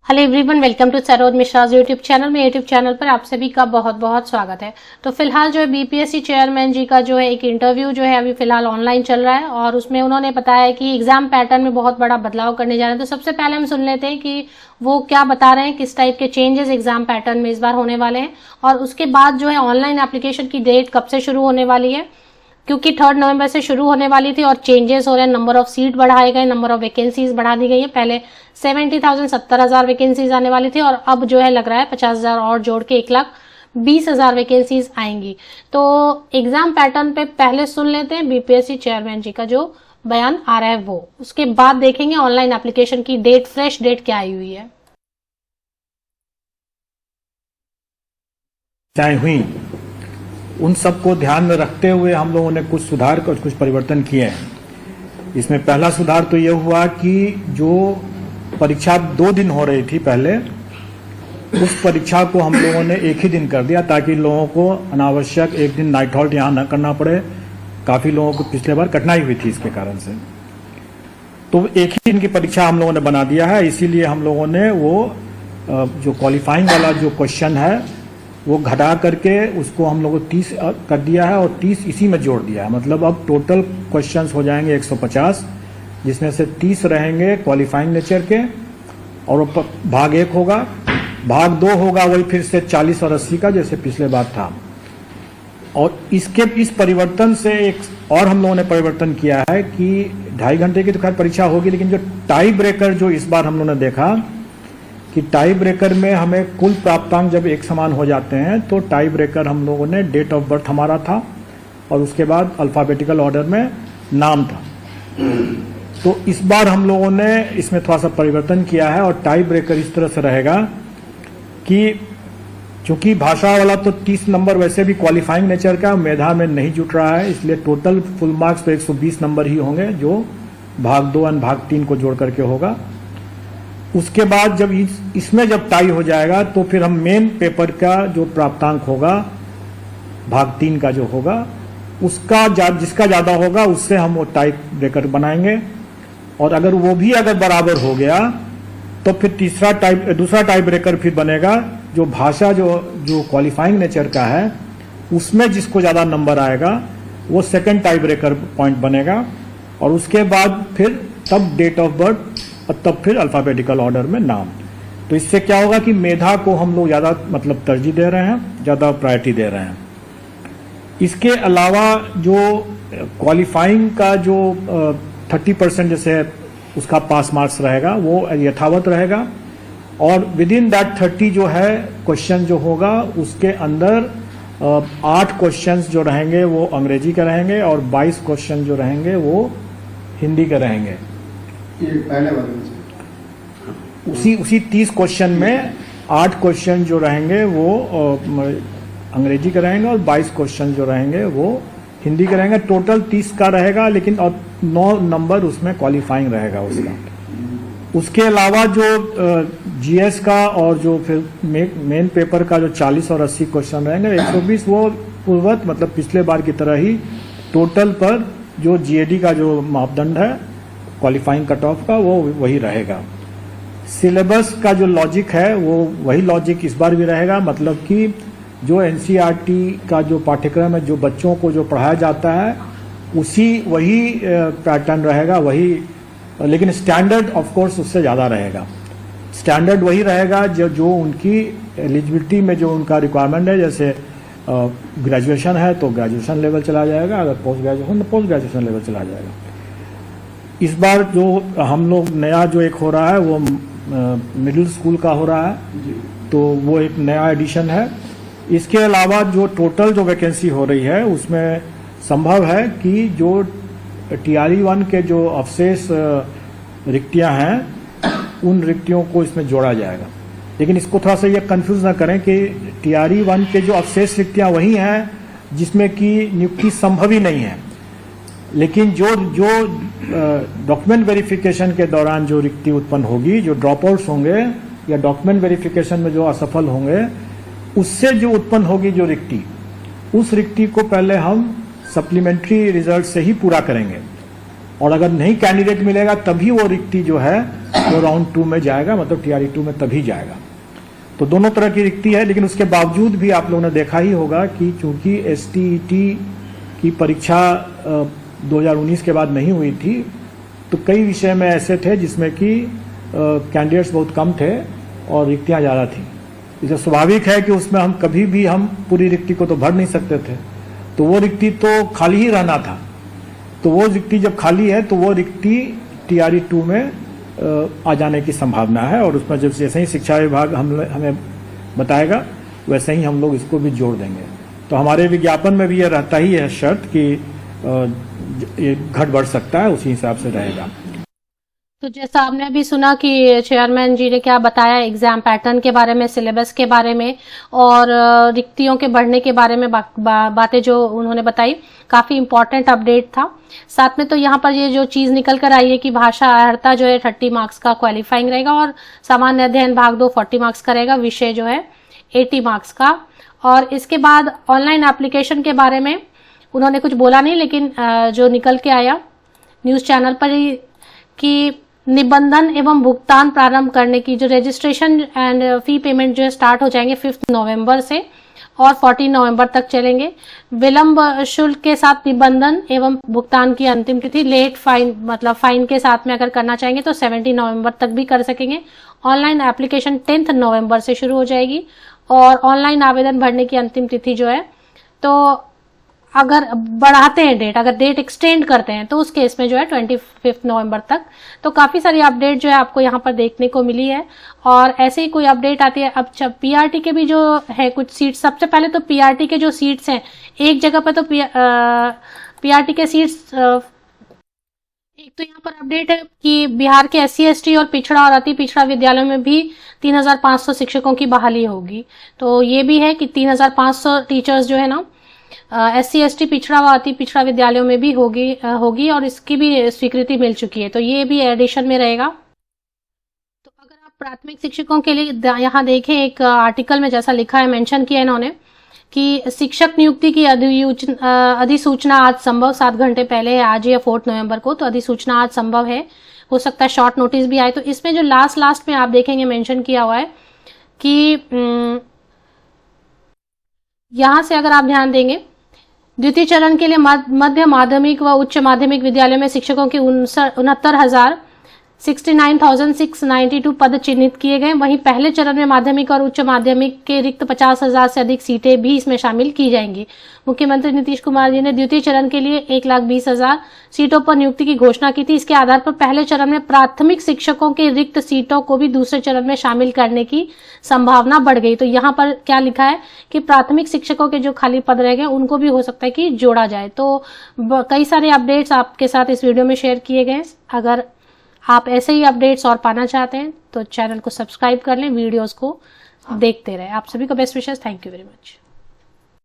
Hello everyone, welcome to Saroj Mishra's YouTube channel में। YouTube channel पर आप सभी का बहुत बहुत स्वागत है। तो फिलहाल जो है बीपीएससी चेयरमैन जी का जो है एक इंटरव्यू जो है अभी फिलहाल ऑनलाइन चल रहा है और उसमें उन्होंने बताया है कि एग्जाम पैटर्न में बहुत बड़ा बदलाव करने जा रहे हैं। तो सबसे पहले हम सुन लेते हैं कि वो क्या बता रहे हैं, किस टाइप के चेंजेस एग्जाम पैटर्न में इस बार होने वाले हैं और उसके बाद जो है ऑनलाइन एप्लीकेशन की डेट कब से शुरू होने वाली है, क्योंकि 3 नवंबर से शुरू होने वाली थी और चेंजेस हो रहे हैं। नंबर ऑफ सीट बढ़ाए गए, नंबर ऑफ वैकेंसीज बढ़ा दी गई है। पहले 70,000 70,000 वैकेंसीज आने वाली थी और अब जो है लग रहा है 50,000 और जोड़ के 1,20,000 वैकेंसीज आएंगी। तो एग्जाम पैटर्न पे पहले सुन लेते हैं बीपीएससी चेयरमैन जी का जो बयान आ रहा है वो, उसके बाद देखेंगे ऑनलाइन एप्लीकेशन की डेट, फ्रेश डेट क्या आई हुई है। हुई उन सबको ध्यान में रखते हुए हम लोगों ने कुछ सुधार और कुछ परिवर्तन किए हैं। इसमें पहला सुधार तो ये हुआ कि जो परीक्षा 2 दिन हो रही थी पहले, उस परीक्षा को हम लोगों ने एक ही दिन कर दिया ताकि लोगों को अनावश्यक एक दिन नाइट हॉल्ट यहाँ न करना पड़े। काफ़ी लोगों को पिछले बार कठिनाई हुई थी इसके कारण से, तो एक ही दिन की परीक्षा हम लोगों ने बना दिया है। इसीलिए हम लोगों ने वो जो क्वालिफाइंग वाला जो क्वेश्चन है वो घटा करके उसको हम लोगों को 30 कर दिया है और 30 इसी में जोड़ दिया है। मतलब अब टोटल क्वेश्चंस हो जाएंगे 150, जिसमें से 30 रहेंगे क्वालिफाइंग नेचर के और भाग 1 होगा, भाग 2 होगा वही फिर से 40 और 80 का जैसे पिछले बार था। और इस परिवर्तन से एक और हम लोगों ने परिवर्तन किया है कि 2.5 घंटे की तो खैर परीक्षा होगी, लेकिन जो टाई ब्रेकर जो इस बार हम लोगों ने देखा कि टाई ब्रेकर में हमें कुल प्राप्तांक जब एक समान हो जाते हैं तो टाई ब्रेकर हम लोगों ने डेट ऑफ बर्थ हमारा था और उसके बाद अल्फाबेटिकल ऑर्डर में नाम था। तो इस बार हम लोगों ने इसमें थोड़ा सा परिवर्तन किया है और टाई ब्रेकर इस तरह से रहेगा कि चूंकि भाषा वाला तो 30 नंबर वैसे भी क्वालिफाइंग नेचर का मेधा में नहीं जुट रहा है, इसलिए टोटल फुल मार्क्स तो 120 नंबर ही होंगे जो भाग 2 और भाग 3 को जोड़ करके होगा। उसके बाद जब इसमें जब टाई हो जाएगा तो फिर हम मेन पेपर का जो प्राप्तांक होगा भाग 3 का जो होगा उसका जिसका ज्यादा होगा उससे हम वो टाई ब्रेकर बनाएंगे और अगर वो भी अगर बराबर हो गया तो फिर दूसरा टाई ब्रेकर फिर बनेगा जो भाषा जो क्वालिफाइंग नेचर का है उसमें जिसको ज्यादा नंबर आएगा वो सेकंड टाई ब्रेकर पॉइंट बनेगा और उसके बाद फिर तब डेट ऑफ बर्थ और तब फिर अल्फाबेटिकल ऑर्डर में नाम। तो इससे क्या होगा कि मेधा को हम लोग ज्यादा मतलब तरजीह दे रहे हैं, ज्यादा प्रायोरिटी दे रहे हैं। इसके अलावा जो क्वालिफाइंग का जो 30% जैसे उसका पास मार्क्स रहेगा वो यथावत रहेगा और विद इन दैट 30 जो है क्वेश्चन जो होगा उसके अंदर 8 क्वेश्चंस जो रहेंगे वो अंग्रेजी के रहेंगे और 22 क्वेश्चन जो रहेंगे वो हिंदी के रहेंगे। ये पहले वाले उसी 30 क्वेश्चन में 8 क्वेश्चन जो रहेंगे वो अंग्रेजी के रहेंगे और 22 क्वेश्चन जो रहेंगे वो हिंदी के रहेंगे। टोटल 30 का रहेगा, लेकिन और 9 नंबर उसमें क्वालिफाइंग रहेगा उसका। उसके अलावा जो जीएस का और जो फिर मेन पेपर का जो 40 और 80 क्वेश्चन रहेंगे 120 वो पूर्वत मतलब पिछले बार की तरह ही टोटल पर जो जीएडी का जो मापदंड है क्वालिफाइंग कट ऑफ का वो वही रहेगा। सिलेबस का जो लॉजिक है वो वही लॉजिक इस बार भी रहेगा, मतलब कि जो एनसीईआरटी का जो पाठ्यक्रम है जो बच्चों को जो पढ़ाया जाता है वही पैटर्न रहेगा, वही, लेकिन स्टैंडर्ड ऑफ कोर्स उससे ज़्यादा रहेगा। स्टैंडर्ड वही रहेगा जो उनकी एलिजिबिलिटी में जो उनका रिक्वायरमेंट है, जैसे ग्रेजुएशन है तो ग्रेजुएशन लेवल चला जाएगा, अगर पोस्ट ग्रेजुएशन तो पोस्ट ग्रेजुएशन लेवल चला जाएगा। इस बार जो हम लोग नया जो एक हो रहा है वो मिडिल स्कूल का हो रहा है, तो वो एक नया एडिशन है। इसके अलावा जो टोटल जो वैकेंसी हो रही है उसमें संभव है कि जो टीआरई 1 के जो अवशेष रिक्तियां हैं उन रिक्तियों को इसमें जोड़ा जाएगा। लेकिन इसको थोड़ा सा ये कंफ्यूज ना करें कि टीआरई 1 के जो अवशेष रिक्तियां वही हैं जिसमें कि नियुक्ति संभव ही नहीं है, लेकिन जो डॉक्यूमेंट वेरिफिकेशन के दौरान जो रिक्ति उत्पन्न होगी, जो ड्रॉप आउट्स होंगे या डॉक्यूमेंट वेरिफिकेशन में जो असफल होंगे उससे जो उत्पन्न होगी जो रिक्ति, उस रिक्ति को पहले हम सप्लीमेंट्री रिजल्ट से ही पूरा करेंगे और अगर नहीं कैंडिडेट मिलेगा तभी वो रिक्ति जो है वो राउंड 2 में जाएगा, मतलब TRE 2 में तभी जाएगा। तो दोनों तरह की रिक्ति है, लेकिन उसके बावजूद भी आप लोगों ने देखा ही होगा कि चूंकि STET की परीक्षा 2019 के बाद नहीं हुई थी, तो कई विषय में ऐसे थे जिसमें कि कैंडिडेट्स बहुत कम थे और रिक्तियां ज़्यादा थी। इसे स्वाभाविक है कि उसमें हम कभी भी हम पूरी रिक्ति को तो भर नहीं सकते थे, तो वो रिक्ति तो खाली ही रहना था। तो वो रिक्ति जब खाली है तो वो रिक्ति TRE 2 में आ जाने की संभावना है, और उसमें जब जैसे ही शिक्षा विभाग हमें बताएगा वैसे ही हम लोग इसको भी जोड़ देंगे। तो हमारे विज्ञापन में भी ये रहता ही है शर्त कि ये घट बढ़ सकता है, उसी हिसाब से रहेगा। तो जैसा आपने अभी सुना कि चेयरमैन जी ने क्या बताया एग्जाम पैटर्न के बारे में, सिलेबस के बारे में और रिक्तियों के बढ़ने के बारे में बातें जो उन्होंने बताई, काफी इंपॉर्टेंट अपडेट था। साथ में तो यहाँ पर ये जो चीज निकल कर आई है कि भाषा अर्हता जो है 30 मार्क्स का क्वालिफाइंग रहेगा और सामान्य अध्ययन भाग 2 40 मार्क्स का रहेगा, विषय जो है 80 मार्क्स का। और इसके बाद ऑनलाइन एप्लीकेशन के बारे में उन्होंने कुछ बोला नहीं, लेकिन जो निकल के आया न्यूज चैनल पर ही कि निबंधन एवं भुगतान प्रारंभ करने की जो रजिस्ट्रेशन एंड फी पेमेंट जो है स्टार्ट हो जाएंगे 5 नवंबर से और 14 नवंबर तक चलेंगे। विलंब शुल्क के साथ निबंधन एवं भुगतान की अंतिम तिथि लेट फाइन, मतलब फाइन के साथ में अगर करना चाहेंगे तो 17 नवंबर तक भी कर सकेंगे। ऑनलाइन एप्लीकेशन 10 नवंबर से शुरू हो जाएगी और ऑनलाइन आवेदन भरने की अंतिम तिथि जो है, तो अगर बढ़ाते हैं डेट, अगर डेट एक्सटेंड करते हैं तो उस केस में जो है 25 नवंबर तक। तो काफी सारी अपडेट जो है आपको यहाँ पर देखने को मिली है, और ऐसे ही कोई अपडेट आती है। अब PRT के भी जो है कुछ सीट, सबसे पहले तो PRT के जो सीट्स हैं, एक जगह पर तो PRT के सीट्स, एक तो यहाँ पर अपडेट है कि बिहार के SC ST और पिछड़ा और अति पिछड़ा विद्यालयों में भी 3500 शिक्षकों की बहाली होगी। तो ये भी है कि 3500 टीचर्स जो है ना SC ST पिछड़ा व अति पिछड़ा विद्यालयों में भी होगी और इसकी भी स्वीकृति मिल चुकी है, तो ये भी एडिशन में रहेगा। तो अगर आप प्राथमिक शिक्षकों के लिए यहाँ देखें, एक आर्टिकल में जैसा लिखा है, मेंशन किया इन्होंने कि शिक्षक नियुक्ति की अधिसूचना आज संभव, 7 घंटे पहले है, आज या 4 नवंबर को, तो अधिसूचना आज संभव है, हो सकता है शॉर्ट नोटिस भी आए। तो इसमें जो लास्ट में आप देखेंगे मेंशन किया हुआ है कि यहां से अगर आप ध्यान देंगे, द्वितीय चरण के लिए मध्य माध्यमिक व उच्च माध्यमिक विद्यालयों में शिक्षकों की 69,692 पद चिन्हित किए गए। वहीं पहले चरण में माध्यमिक और उच्च माध्यमिक के रिक्त 50,000 से अधिक सीटें भी इसमें शामिल की जाएंगी। मुख्यमंत्री नीतीश कुमार जी ने द्वितीय चरण के लिए 1,20,000 सीटों पर नियुक्ति की घोषणा की थी। इसके आधार पर पहले चरण में प्राथमिक शिक्षकों के रिक्त सीटों को भी दूसरे चरण में शामिल करने की संभावना बढ़ गई। तो यहाँ पर क्या लिखा है कि प्राथमिक शिक्षकों के जो खाली पद रह गए उनको भी हो सकता है कि जोड़ा जाए। तो कई सारे अपडेट्स आपके साथ इस वीडियो में शेयर किए गए। अगर आप ऐसे ही अपडेट्स और पाना चाहते हैं तो चैनल को सब्सक्राइब कर लें, वीडियोस को देखते रहें। आप सभी को best wishes, thank you very much.